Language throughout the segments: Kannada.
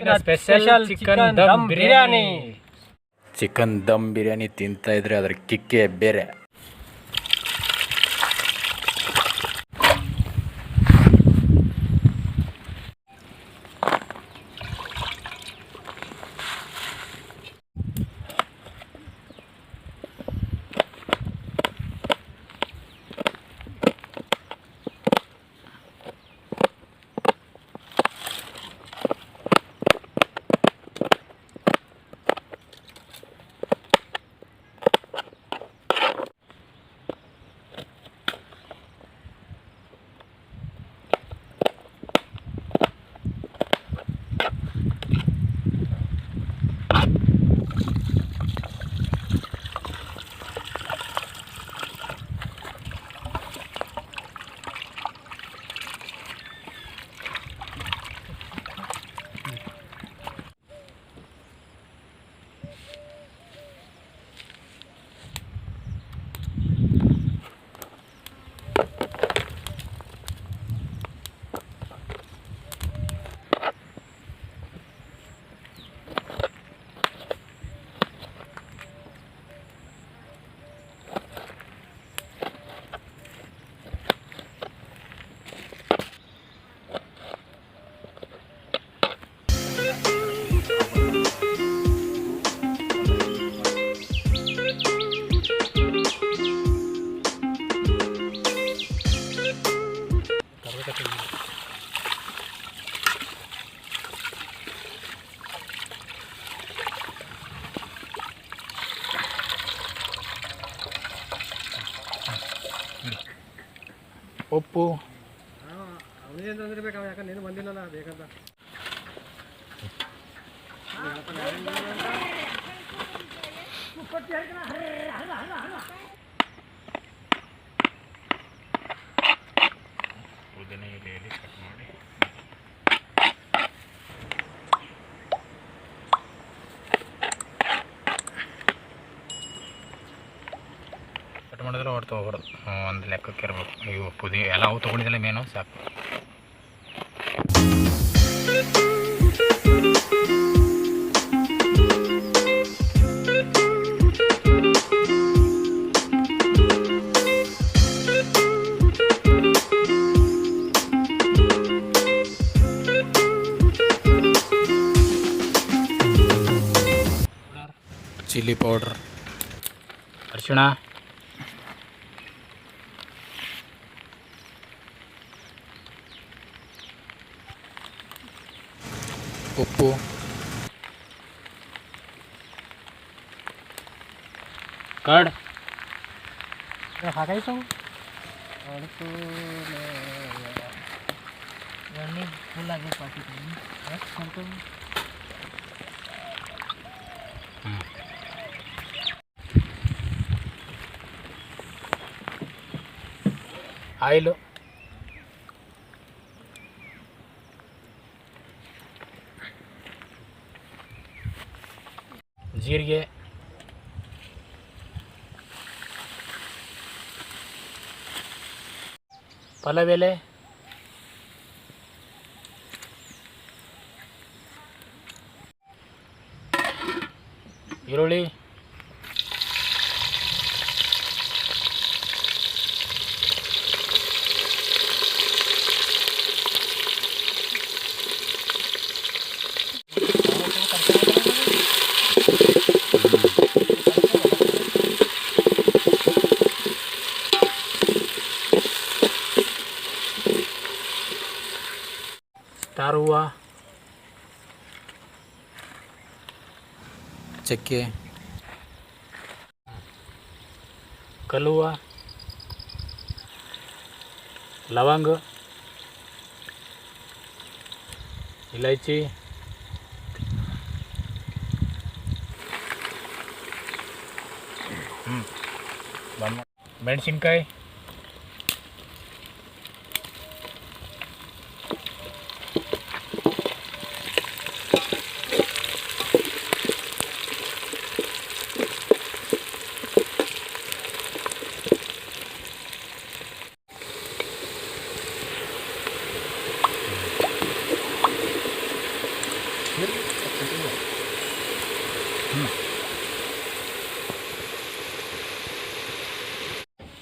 ಇವತ್ತಿನ special chicken dum biryani. Chicken dum biryani ತಿಂತಾ ಇದ್ರೆ ಅದರ ಕಿಕ್ಕೇ ಬೇರೆ. ಉಪ್ಪು ಅವನೇಂದ್ರೆ ಬೇಕಾ, ಯಾಕಂದ್ರೆ ನೀನು ಬಂದಿಲ್ಲಲ್ಲ ಬೇಕಂತ. ಉದ್ದಿನ ಎಲೆಯಲ್ಲಿ ಕಟ್ ಮಾಡಿ ಕಟ್ ಮಾಡಿದ್ರೆ ಹೊರತು ಹೋಗ್ಬಾರ್ದು. ಒಂದು ಲೆಕ್ಕಕ್ಕೆ ಇರ್ಬೇಕು. ಇವು ಪುದಿ ಎಲ್ಲ ಅವು ತೊಗೊಂಡಿದ್ದಲ್ಲ ಮೇನು ಸಾಕು. ಚಿಲ್ಲಿ ಪೌಡ್ರ್, ಅರಿಶಿಣ, ಉಪ್ಪು, ಕರ್ಡ್ ಹಾಕಾಯ್ತು. ಎಣ್ಣೆ ಫುಲ್ ಆಗಿ ಪಾಕಿಟ್ ಆಯಿಲು, ಜೀರಿಗೆ, ಪಲಾವ್ ಎಲೆ, ಈರುಳ್ಳಿ, ಸ್ಟಾರ್ ಹೂವು, ಚಕ್ಕೆ, ಕಲ್ಲುವ, ಲವಂಗ, ಇಲೈಚಿ, ಮೆಣಸಿನ್ಕಾಯಿ,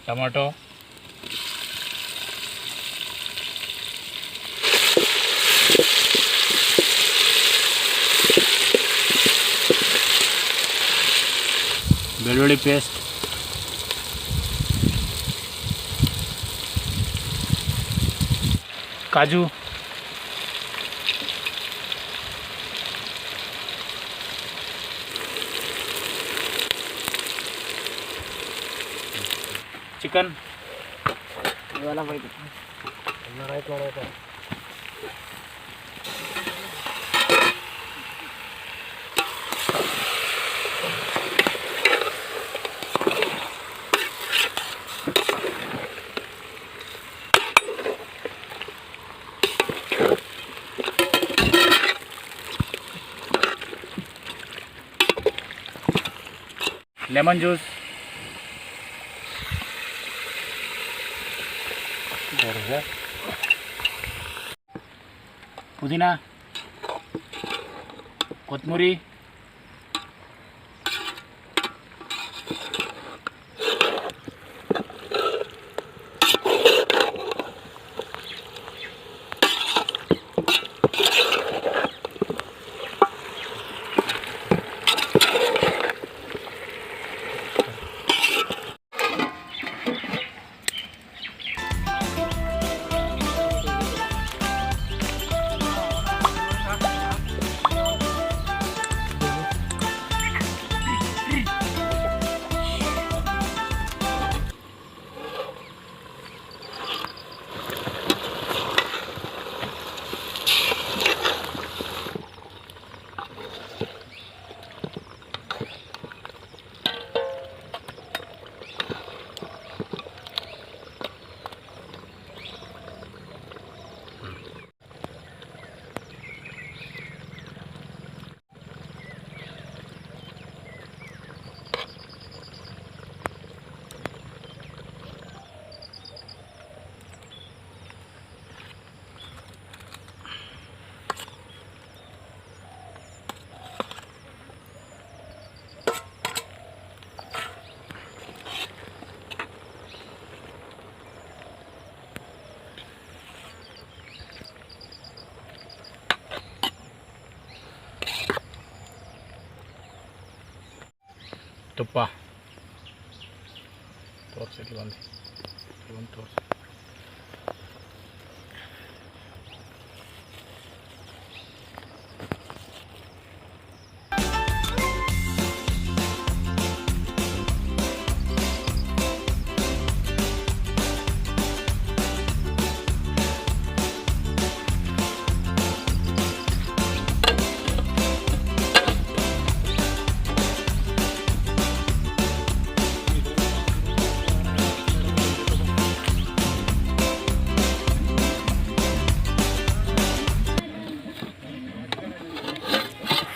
ಟೊಮೊಟೊ, ಬೆಳ್ಳುಳ್ಳಿ ಪೇಸ್ಟ್, ಕಾಜು, ಚಿಕನ್ ಇವೆಲ್ಲ ಹೋಯ್ತು. ಎಲ್ಲ ರೈಟ್ ಮಾಡಬೇಕು. ಲೆಮನ್ ಜ್ಯೂಸ್, ಪುದೀನ, ಕೊತ್ತಂಬರಿ, ತುಪ್ಪ ತೋರಿಸಿಲ್ಲ ಒಂದು ತೋರಿಸಿ.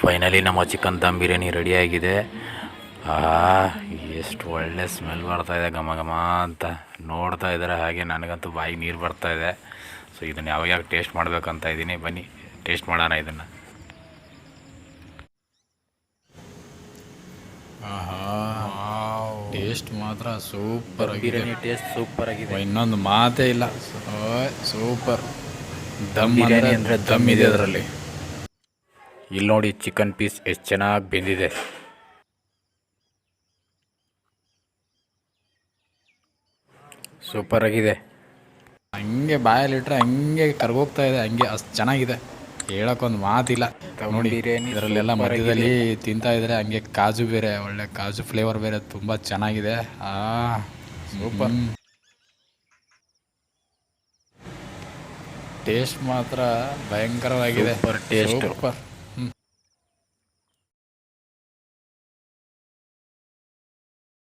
ಫೈನಲಿ ನಮ್ಮ ಚಿಕನ್ ದಮ್ ಬಿರಿಯಾನಿ ರೆಡಿಯಾಗಿದೆ. ಎಷ್ಟು ಒಳ್ಳೆ ಸ್ಮೆಲ್ ಬರ್ತಾಯಿದೆ, ಘಮ ಘಮ ಅಂತ ನೋಡ್ತಾ ಇದ್ದಾರೆ. ಹಾಗೆ ನನಗಂತೂ ಬಾಯಿಗೆ ನೀರು ಬರ್ತಾಯಿದೆ. ಸೊ ಇದನ್ನು ಯಾವಾಗ ಟೇಸ್ಟ್ ಮಾಡಬೇಕಂತ ಇದ್ದೀನಿ. ಬನ್ನಿ ಟೇಸ್ಟ್ ಮಾಡೋಣ ಇದನ್ನು. ಟೇಸ್ಟ್ ಮಾತ್ರ ಸೂಪರ್ ಆಗಿದೆ. ಟೇಸ್ಟ್ ಸೂಪರ್ ಆಗಿದೆ, ಇನ್ನೊಂದು ಮಾತೇ ಇಲ್ಲ. ಸೂಪರ್ ದಮ್ ಬಿರಿಯಾನಿ ಅಂದರೆ ದಮ್ ಇದೆ ಅದರಲ್ಲಿ. ಇಲ್ಲಿ ನೋಡಿ ಚಿಕನ್ ಪೀಸ್ ಎಷ್ಟು ಚೆನ್ನಾಗಿ ಬೆಂದಿದೆ. ಸೂಪರ್ ಆಗಿದೆ. ಹಂಗೆ ಬಾಯಲ್ಲಿಟ್ರೆ ಹಂಗೆ ಕರ್ಗೋಗ್ತಾ ಇದೆ, ಹಂಗೆ ಅಷ್ಟು ಚೆನ್ನಾಗಿದೆ, ಹೇಳೋಕ್ಕೊಂದು ಮಾತಿಲ್ಲ. ನೋಡಿ ಇದರಲ್ಲೆಲ್ಲ ಮಧ್ಯದಲ್ಲಿ ತಿಂತಾ ಇದ್ದಾರೆ. ಹಂಗೆ ಕಾಜು ಬೇರೆ, ಒಳ್ಳೆ ಕಾಜು ಫ್ಲೇವರ್ ಬೇರೆ, ತುಂಬ ಚೆನ್ನಾಗಿದೆ. ಸೂಪರ್. ಟೇಸ್ಟ್ ಮಾತ್ರ ಭಯಂಕರವಾಗಿದೆ. Taste super.